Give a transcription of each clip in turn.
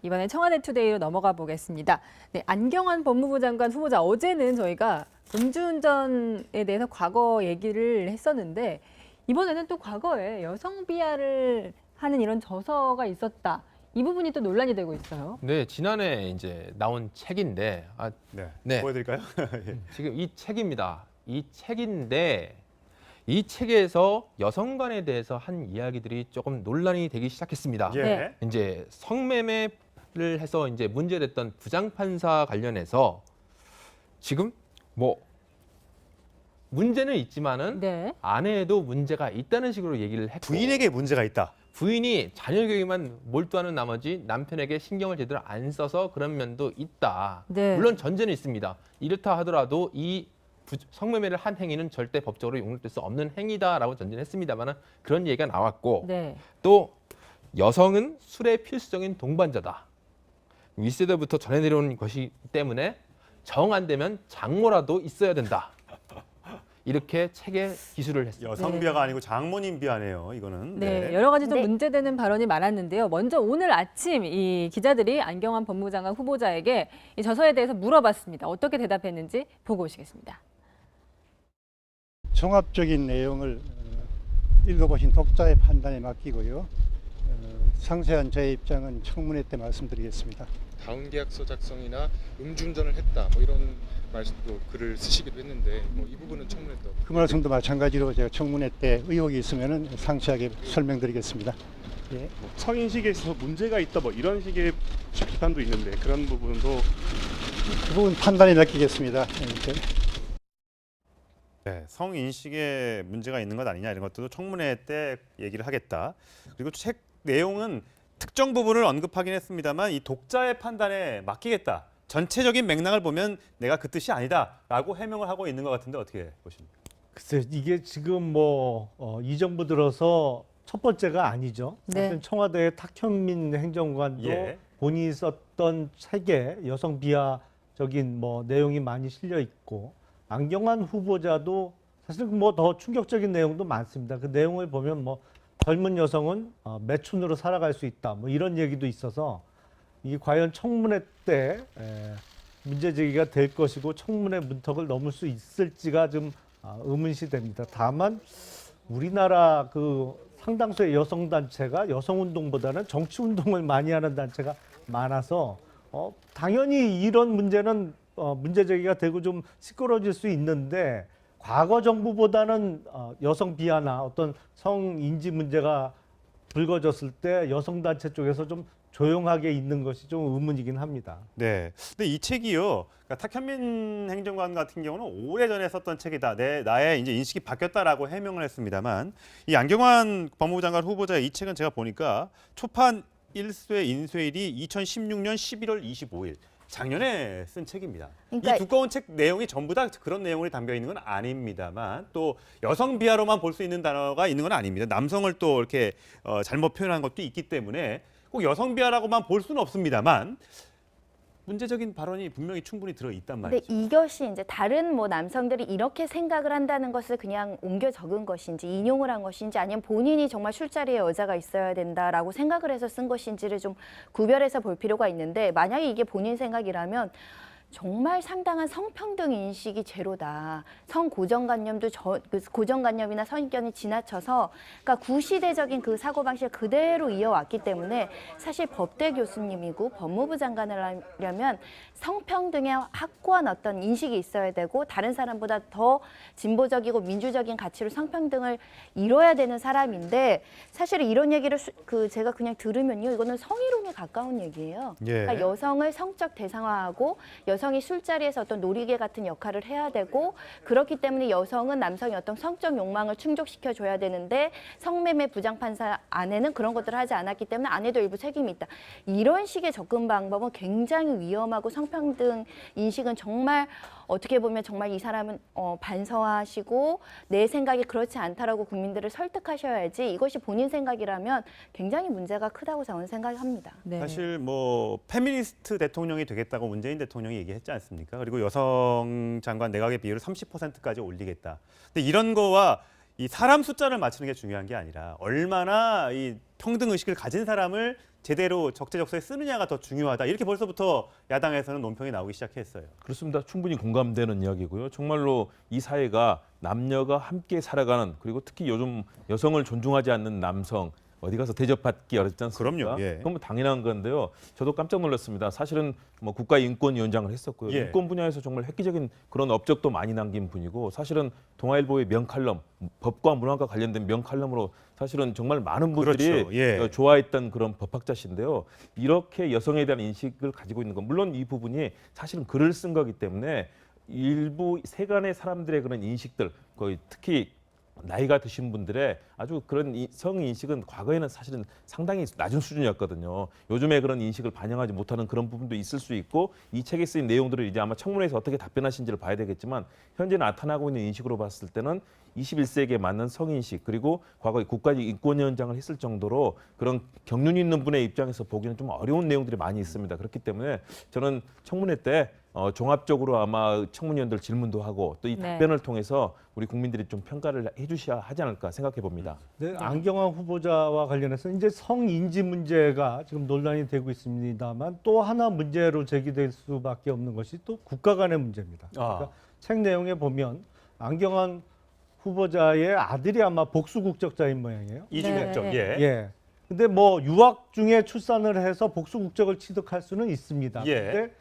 이번엔 청와대 투데이로 넘어가 보겠습니다. 네, 안경환 법무부 장관 후보자 어제는 저희가 음주운전에 대해서 과거 얘기를 했었는데 이번에는 또 과거에 여성 비하를 하는 이런 저서가 있었다. 이 부분이 또 논란이 되고 있어요. 네, 지난해 이제 나온 책인데, 네. 보여드릴까요? 예. 지금 이 책입니다. 이 책인데 이 책에서 여성관에 대해서 한 이야기들이 조금 논란이 되기 시작했습니다. 예. 네. 이제 성매매를 해서 이제 문제됐던 부장판사 관련해서 지금 뭐 문제는 있지만은 네. 아내에도 문제가 있다는 식으로 얘기를 했고 부인에게 문제가 있다. 부인이 자녀 교육에만 몰두하는 나머지 남편에게 신경을 제대로 안 써서 그런 면도 있다. 네. 물론 전제는 있습니다. 이렇다 하더라도 이 성매매를 한 행위는 절대 법적으로 용납될 수 없는 행위다라고 전제는 했습니다만 그런 얘기가 나왔고 네. 또 여성은 술의 필수적인 동반자다. 윗세대부터 전해 내려온 것이기 때문에 정 안 되면 장모라도 있어야 된다. 이렇게 책에 기술을 했습니다. 여성 네. 비하가 아니고 장모님 비하네요. 이거는. 네, 여러 가지 좀 네. 문제되는 발언이 많았는데요. 먼저 오늘 아침 이 기자들이 안경환 법무부 장관 후보자에게 이 저서에 대해서 물어봤습니다. 어떻게 대답했는지 보고 오시겠습니다. 종합적인 내용을 읽어보신 독자의 판단에 맡기고요. 상세한 저의 입장은 청문회 때 말씀드리겠습니다. 다운 계약서 작성이나 음주운전을 했다 뭐 이런 말씀도 글을 쓰시기도 했는데 뭐 이 부분은 청문회 때 그 말씀도 마찬가지로 제가 청문회 때 의혹이 있으면 상세하게 설명드리겠습니다. 예. 성인식에 있어서 문제가 있다 뭐 이런 식의 비판도 있는데 그런 부분도 그 부분 판단에 맡기겠습니다. 네, 성인식에 문제가 있는 것 아니냐 이런 것들도 청문회 때 얘기를 하겠다. 그리고 책 내용은 특정 부분을 언급하긴 했습니다만 이 독자의 판단에 맡기겠다. 전체적인 맥락을 보면 내가 그 뜻이 아니다라고 해명을 하고 있는 것 같은데 어떻게 보십니까? 글쎄 이게 지금 이 정부 들어서 첫 번째가 아니죠. 네. 사실 청와대의 탁현민 행정관도 예. 본인이 썼던 책에 여성 비하적인 내용이 많이 실려 있고 안경환 후보자도 사실 더 충격적인 내용도 많습니다. 그 내용을 보면 젊은 여성은 매춘으로 살아갈 수 있다 이런 얘기도 있어서 이게 과연 청문회 때 문제 제기가 될 것이고 청문회 문턱을 넘을 수 있을지가 좀 의문시 됩니다. 다만 우리나라 그 상당수의 여성 단체가 여성 운동보다는 정치 운동을 많이 하는 단체가 많아서 당연히 이런 문제는 문제 제기가 되고 좀 시끄러워질 수 있는데 과거 정부보다는 여성 비하나 어떤 성인지 문제가 불거졌을 때 여성 단체 쪽에서 좀 조용하게 있는 것이 좀 의문이긴 합니다. 네. 근데 이 책이요. 그러니까 탁현민 행정관 같은 경우는 오래전에 썼던 책이다. 나의 이제 인식이 바뀌었다라고 해명을 했습니다만 이 안경환 법무부 장관 후보자의 이 책은 제가 보니까 초판 1쇄 인쇄일이 2016년 11월 25일. 작년에 쓴 책입니다. 그러니까 이 두꺼운 책 내용이 전부 다 그런 내용이 담겨 있는 건 아닙니다만 또 여성 비하로만 볼 수 있는 단어가 있는 건 아닙니다. 남성을 또 이렇게 잘못 표현한 것도 있기 때문에 꼭 여성 비하라고만 볼 수는 없습니다만 문제적인 발언이 분명히 충분히 들어 있단 근데 말이죠. 이것이 이제 다른 남성들이 이렇게 생각을 한다는 것을 그냥 옮겨 적은 것인지 인용을 한 것인지 아니면 본인이 정말 술자리에 여자가 있어야 된다라고 생각을 해서 쓴 것인지를 좀 구별해서 볼 필요가 있는데 만약에 이게 본인 생각이라면 정말 상당한 성평등 인식이 제로다. 성 고정관념도 그 고정관념이나 선입견이 지나쳐서 그러니까 구시대적인 그 사고방식을 그대로 이어왔기 때문에 사실 법대 교수님이고 법무부 장관을 하려면 성평등에 확고한 어떤 인식이 있어야 되고 다른 사람보다 더 진보적이고 민주적인 가치로 성평등을 이뤄야 되는 사람인데 사실 이런 얘기를 제가 그냥 들으면요. 이거는 성희롱에 가까운 얘기예요. 예. 그러니까 여성을 성적 대상화하고 여성이 술자리에서 어떤 놀이개 같은 역할을 해야 되고 그렇기 때문에 여성은 남성의 어떤 성적 욕망을 충족시켜 줘야 되는데 성매매 부장판사 아내는 그런 것들을 하지 않았기 때문에 아내도 일부 책임이 있다. 이런 식의 접근 방법은 굉장히 위험하고 성평등 인식은 정말 어떻게 보면 정말 이 사람은 반성하시고 내 생각이 그렇지 않다라고 국민들을 설득하셔야지 이것이 본인 생각이라면 굉장히 문제가 크다고 저는 생각합니다. 네. 사실 페미니스트 대통령이 되겠다고 문재인 대통령이 얘기했지 않습니까? 그리고 여성 장관 내각의 비율을 30%까지 올리겠다. 근데 이런 거와 이 사람 숫자를 맞추는 게 중요한 게 아니라 얼마나 이 평등 의식을 가진 사람을 제대로 적재적소에 쓰느냐가 더 중요하다. 이렇게 벌써부터 야당에서는 논평이 나오기 시작했어요. 그렇습니다. 충분히 공감되는 이야기고요. 정말로 이 사회가 남녀가 함께 살아가는, 그리고 특히 요즘 여성을 존중하지 않는 남성 어디 가서 대접받기 어렵지 않습니까? 그럼요. 예. 그건 뭐 당연한 건데요. 저도 깜짝 놀랐습니다. 사실은 뭐 국가인권위원장을 했었고요. 예. 인권 분야에서 정말 획기적인 그런 업적도 많이 남긴 분이고, 사실은 동아일보의 명칼럼, 법과 문화과 관련된 명칼럼으로 사실은 정말 많은 분들이 그렇죠. 예. 좋아했던 그런 법학자신데요. 이렇게 여성에 대한 인식을 가지고 있는 건, 물론 이 부분이 사실은 글을 쓴 거기 때문에 일부 세간의 사람들의 그런 인식들, 거의 특히 나이가 드신 분들의 아주 그런 성인식은 과거에는 사실은 상당히 낮은 수준이었거든요. 요즘에 그런 인식을 반영하지 못하는 그런 부분도 있을 수 있고, 이 책에 쓰인 내용들을 이제 아마 청문회에서 어떻게 답변하신지를 봐야 되겠지만, 현재 나타나고 있는 인식으로 봤을 때는 21세기에 맞는 성인식, 그리고 과거에 국가인권위원장을 했을 정도로 그런 경륜 있는 분의 입장에서 보기는 좀 어려운 내용들이 많이 있습니다. 그렇기 때문에 저는 청문회 때 종합적으로 아마 청문위원들 질문도 하고 또 이 네. 답변을 통해서 우리 국민들이 좀 평가를 해주셔야 하지 않을까 생각해 봅니다. 네, 안경환 후보자와 관련해서 이제 성인지 문제가 지금 논란이 되고 있습니다만, 또 하나 문제로 제기될 수밖에 없는 것이 또 국가 간의 문제입니다. 그러니까 책 내용에 보면 안경환 후보자의 아들이 아마 복수 국적자인 모양이에요. 이중 네. 국적. 예. 예. 근데 뭐 유학 중에 출산을 해서 복수 국적을 취득할 수는 있습니다. 예. 근데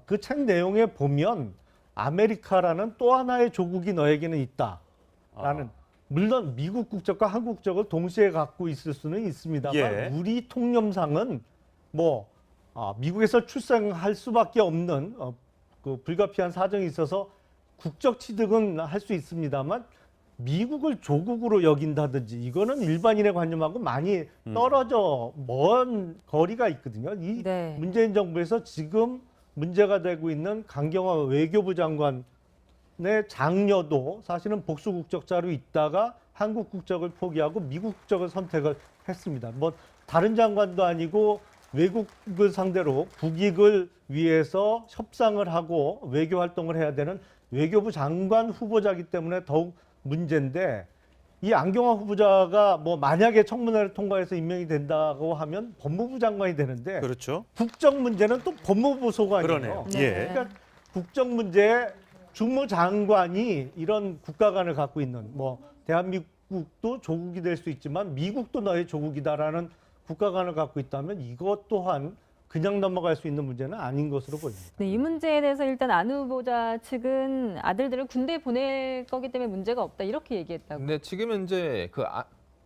그 책 내용에 보면 아메리카라는 또 하나의 조국이 너에게는 있다라는, 물론 미국 국적과 한국 국적을 동시에 갖고 있을 수는 있습니다만, 예. 우리 통념상은 뭐 미국에서 출생할 수밖에 없는 그 불가피한 사정이 있어서 국적 취득은 할 수 있습니다만, 미국을 조국으로 여긴다든지 이거는 일반인의 관념하고 많이 떨어져 먼 거리가 있거든요. 이 네. 문재인 정부에서 지금 문제가 되고 있는 강경화 외교부 장관의 장녀도 사실은 복수 국적자로 있다가 한국 국적을 포기하고 미국 국적을 선택을 했습니다. 뭐 다른 장관도 아니고 외국을 상대로 국익을 위해서 협상을 하고 외교 활동을 해야 되는 외교부 장관 후보자이기 때문에 더욱 문제인데, 이 안경환 후보자가 뭐 만약에 청문회를 통과해서 임명이 된다고 하면 법무부 장관이 되는데, 그렇죠. 국적 문제는 또 법무부 소관이에요. 그러네요. 네. 예. 그러니까 국적 문제에 주무장관이 이런 국가관을 갖고 있는, 뭐 대한민국도 조국이 될 수 있지만 미국도 너의 조국이다라는 국가관을 갖고 있다면 이것 또한 그냥 넘어갈 수 있는 문제는 아닌 것으로 보입니다. 네, 이 문제에 대해서 일단 안 후보자 측은 아들들을 군대에 보낼 거기 때문에 문제가 없다 이렇게 얘기했다고. 근데 지금 현재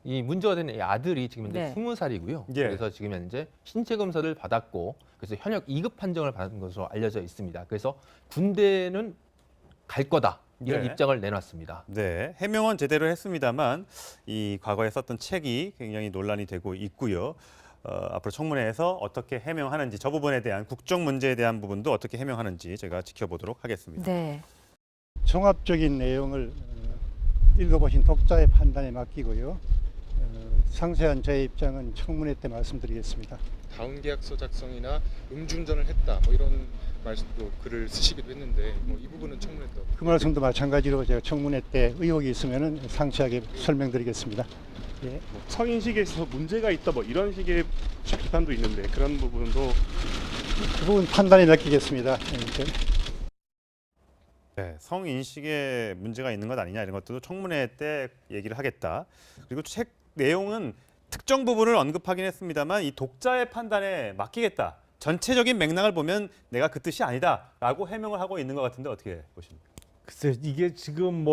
이 문제가 되는 이 아들이 지금 현재 네. 20살이고요. 예. 그래서 지금 현재 신체 검사를 받았고, 그래서 현역 2급 판정을 받은 것으로 알려져 있습니다. 그래서 군대는 갈 거다, 이런 네. 입장을 내놨습니다. 네, 해명은 제대로 했습니다만 이 과거에 썼던 책이 굉장히 논란이 되고 있고요. 앞으로 청문회에서 어떻게 해명하는지, 저 부분에 대한 국적 문제에 대한 부분도 어떻게 해명하는지 제가 지켜보도록 하겠습니다. 네. 종합적인 내용을 읽어보신 독자의 판단에 맡기고요. 상세한 제 입장은 청문회 때 말씀드리겠습니다. 다운 계약서 작성이나 음주운전을 했다 뭐 이런 말씀도 글을 쓰시기도 했는데 뭐 이 부분은 청문회 때 그 말씀도 마찬가지로 제가 청문회 때 의혹이 있으면 상세하게 설명드리겠습니다. 예. 성인식에 있어서 문제가 있다 뭐 이런 식의 비판도 있는데 그런 부분도 그 부분 판단에 맡기겠습니다. 네, 성인식에 문제가 있는 것 아니냐 이런 것들도 청문회 때 얘기를 하겠다. 그리고 책 내용은 특정 부분을 언급하긴 했습니다만 이 독자의 판단에 맡기겠다. 전체적인 맥락을 보면 내가 그 뜻이 아니다라고 해명을 하고 있는 것 같은데 어떻게 보십니까? 글쎄, 이게 지금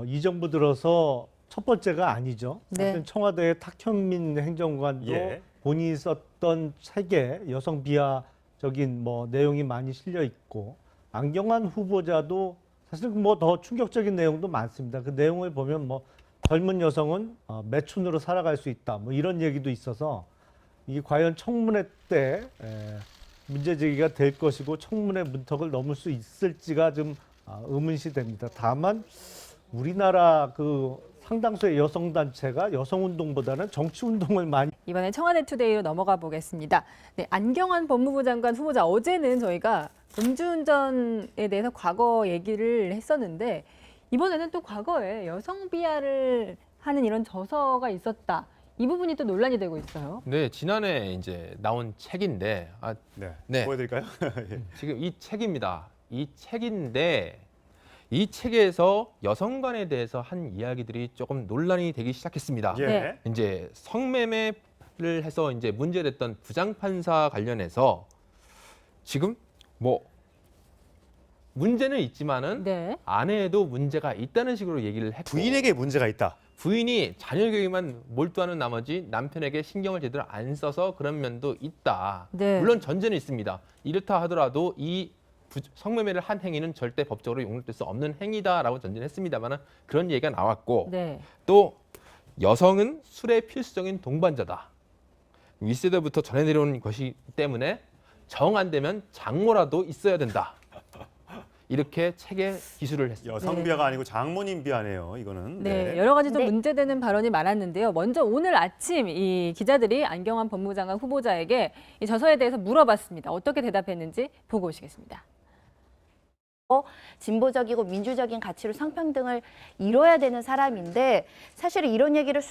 이 정부 들어서 첫 번째가 아니죠. 네. 사실 청와대의 탁현민 행정관도 예. 본인이 썼던 책에 여성 비하적인 뭐 내용이 많이 실려 있고, 안경환 후보자도 사실 뭐 더 충격적인 내용도 많습니다. 그 내용을 보면 뭐 젊은 여성은 매춘으로 살아갈 수 있다, 뭐 이런 얘기도 있어서 이게 과연 청문회 때 문제 제기가 될 것이고 청문회 문턱을 넘을 수 있을지가 좀 의문시 됩니다. 다만 우리나라 그 상당수의 여성 단체가 여성 운동보다는 정치 운동을 많이 이번에 청와대 투데이로 넘어가 보겠습니다. 네, 안경환 법무부 장관 후보자, 어제는 저희가 음주운전에 대해서 과거 얘기를 했었는데, 이번에는 또 과거에 여성 비하를 하는 이런 저서가 있었다, 이 부분이 또 논란이 되고 있어요. 네, 지난해 이제 나온 책인데 네. 네. 보여드릴까요? 예. 지금 이 책입니다. 이 책인데 이 책에서 여성관에 대해서 한 이야기들이 조금 논란이 되기 시작했습니다. 예. 네. 이제 성매매를 해서 이제 문제됐던 부장판사 관련해서 지금 뭐 문제는 있지만은 네. 아내에도 문제가 있다는 식으로 얘기를 했고 부인에게 문제가 있다. 부인이 자녀 교육만 몰두하는 나머지 남편에게 신경을 제대로 안 써서 그런 면도 있다. 네. 물론 전제는 있습니다. 이렇다 하더라도 이 성매매를 한 행위는 절대 법적으로 용납될 수 없는 행위다라고 전제는 했습니다만 그런 얘기가 나왔고 네. 또 여성은 술의 필수적인 동반자다. 윗세대부터 전해 내려온 것이기 때문에 정 안 되면 장모라도 있어야 된다. 이렇게 책에 기술을 했습니다. 여성 비하가 아니고 장모님 비하네요. 이거는. 네, 여러 가지 좀 네. 문제되는 발언이 많았는데요. 먼저 오늘 아침 이 기자들이 안경환 법무부 장관 후보자에게 이 저서에 대해서 물어봤습니다. 어떻게 대답했는지 보고 오시겠습니다. 진보적이고 민주적인 가치로 성평등을 이뤄야 되는 사람인데 사실 이런 얘기를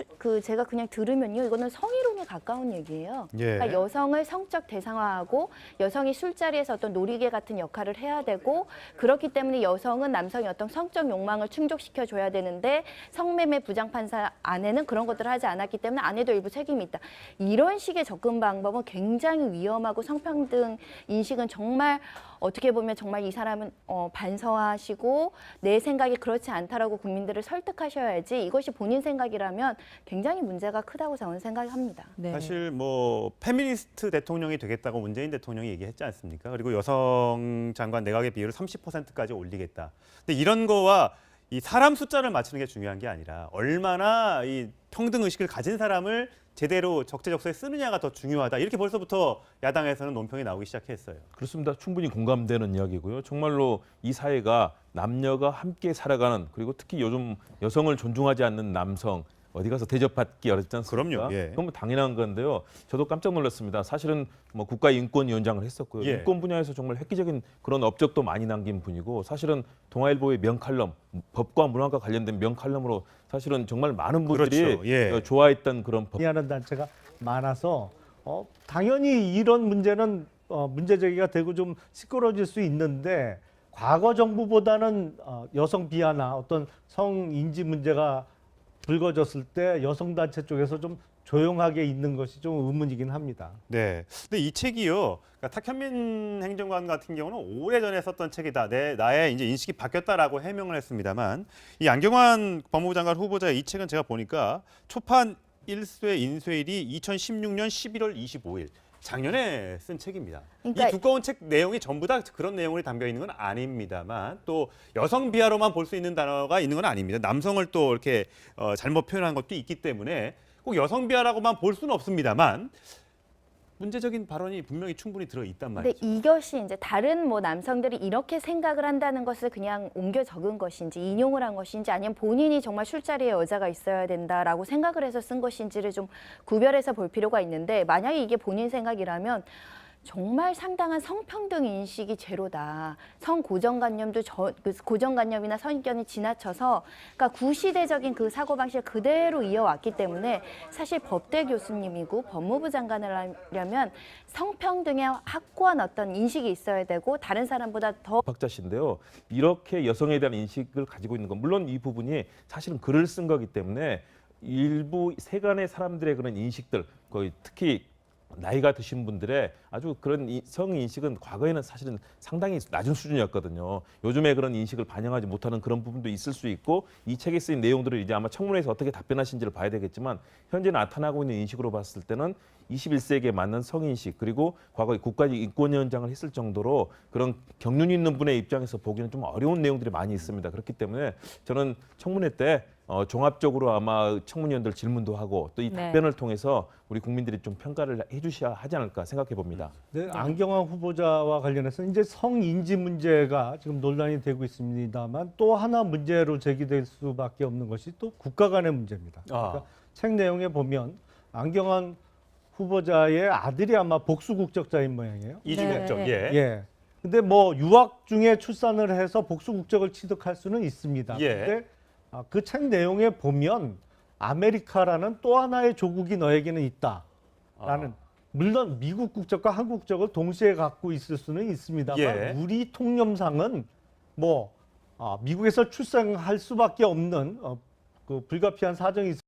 제가 그냥 들으면요, 이거는 성희롱에 가까운 얘기예요. 예. 그러니까 여성을 성적 대상화하고 여성이 술자리에서 어떤 놀이개 같은 역할을 해야 되고 그렇기 때문에 여성은 남성의 어떤 성적 욕망을 충족시켜 줘야 되는데 성매매 부장판사 아내는 그런 것들을 하지 않았기 때문에 아내도 일부 책임이 있다. 이런 식의 접근 방법은 굉장히 위험하고 성평등 인식은 정말 어떻게 보면 정말 이 사람은 반성하시고 내 생각이 그렇지 않다라고 국민들을 설득하셔야지 이것이 본인 생각이라면 굉장히 문제가 크다고 저는 생각합니다. 네. 사실 뭐 페미니스트 대통령이 되겠다고 문재인 대통령이 얘기했지 않습니까? 그리고 여성 장관 내각의 비율을 30%까지 올리겠다. 근데 이런 거와 이 사람 숫자를 맞추는 게 중요한 게 아니라 얼마나 이 평등 의식을 가진 사람을 제대로 적재적소에 쓰느냐가 더 중요하다. 이렇게 벌써부터 야당에서는 논평이 나오기 시작했어요. 그렇습니다. 충분히 공감되는 이야기고요. 정말로 이 사회가 남녀가 함께 살아가는, 그리고 특히 요즘 여성을 존중하지 않는 남성 어디 가서 대접받기 어렵지 않습니까? 그럼요. 예. 그건 뭐 당연한 건데요. 저도 깜짝 놀랐습니다. 사실은 뭐 국가인권위원장을 했었고요. 예. 인권 분야에서 정말 획기적인 그런 업적도 많이 남긴 분이고, 사실은 동아일보의 명칼럼, 법과 문화과 관련된 명칼럼으로 사실은 정말 많은 분들이 그렇죠. 예. 좋아했던 그런 법. 하는 단체가 많아서 당연히 이런 문제는 문제 제기가 되고 좀 시끄러질 수 있는데, 과거 정부보다는 여성 비하나 어떤 성인지 문제가 불거졌을 때 여성 단체 쪽에서 좀 조용하게 있는 것이 좀 의문이긴 합니다. 네. 근데 이 책이요. 그러니까 탁현민 행정관 같은 경우는 오래전에 썼던 책이다. 나의 이제 인식이 바뀌었다라고 해명을 했습니다만, 이 안경환 법무부 장관 후보자의 이 책은 제가 보니까 초판 1쇄 인쇄일이 2016년 11월 25일. 작년에 쓴 책입니다. 그러니까 이 두꺼운 책 내용이 전부 다 그런 내용이 담겨 있는 건 아닙니다만, 또 여성 비하로만 볼 수 있는 단어가 있는 건 아닙니다. 남성을 또 이렇게 잘못 표현한 것도 있기 때문에 꼭 여성 비하라고만 볼 수는 없습니다만 문제적인 발언이 분명히 충분히 들어 있단 근데 말이죠. 이것이 이제 다른 뭐 남성들이 이렇게 생각을 한다는 것을 그냥 옮겨 적은 것인지 인용을 한 것인지 아니면 본인이 정말 술자리에 여자가 있어야 된다라고 생각을 해서 쓴 것인지를 좀 구별해서 볼 필요가 있는데, 만약에 이게 본인 생각이라면 정말 상당한 성평등 인식이 제로다. 성 고정관념도 그 고정관념이나 선입견이 지나쳐서, 그러니까 구시대적인 그 사고방식을 그대로 이어왔기 때문에 사실 법대 교수님이고 법무부 장관을 하려면 성평등에 확고한 어떤 인식이 있어야 되고 다른 사람보다 더 박자신데요. 이렇게 여성에 대한 인식을 가지고 있는 건, 물론 이 부분이 사실은 글을 쓴 거기 때문에 일부 세간의 사람들의 그런 인식들, 거의 특히 나이가 드신 분들의 아주 그런 성인식은 과거에는 사실은 상당히 낮은 수준이었거든요. 요즘에 그런 인식을 반영하지 못하는 그런 부분도 있을 수 있고, 이 책에 쓰인 내용들을 이제 아마 청문회에서 어떻게 답변하신지를 봐야 되겠지만, 현재 나타나고 있는 인식으로 봤을 때는 21세기에 맞는 성인식, 그리고 과거에 국가인권위원장을 했을 정도로 그런 경륜이 있는 분의 입장에서 보기는 좀 어려운 내용들이 많이 있습니다. 그렇기 때문에 저는 청문회 때 종합적으로 아마 청문위원들 질문도 하고 또 이 네. 답변을 통해서 우리 국민들이 좀 평가를 해주셔야 하지 않을까 생각해 봅니다. 네, 안경환 후보자와 관련해서 이제 성인지 문제가 지금 논란이 되고 있습니다만, 또 하나 문제로 제기될 수밖에 없는 것이 또 국가 간의 문제입니다. 그러니까 책 내용에 보면 안경환 후보자의 아들이 아마 복수 국적자인 모양이에요. 이중 네. 국적. 예. 근데 뭐 유학 중에 출산을 해서 복수 국적을 취득할 수는 있습니다. 예. 근데 그 책 내용에 보면 아메리카라는 또 하나의 조국이 너에게는 있다라는 물론 미국 국적과 한국 국적을 동시에 갖고 있을 수는 있습니다만 예. 우리 통념상은 뭐 미국에서 출생할 수밖에 없는 그 불가피한 사정이 있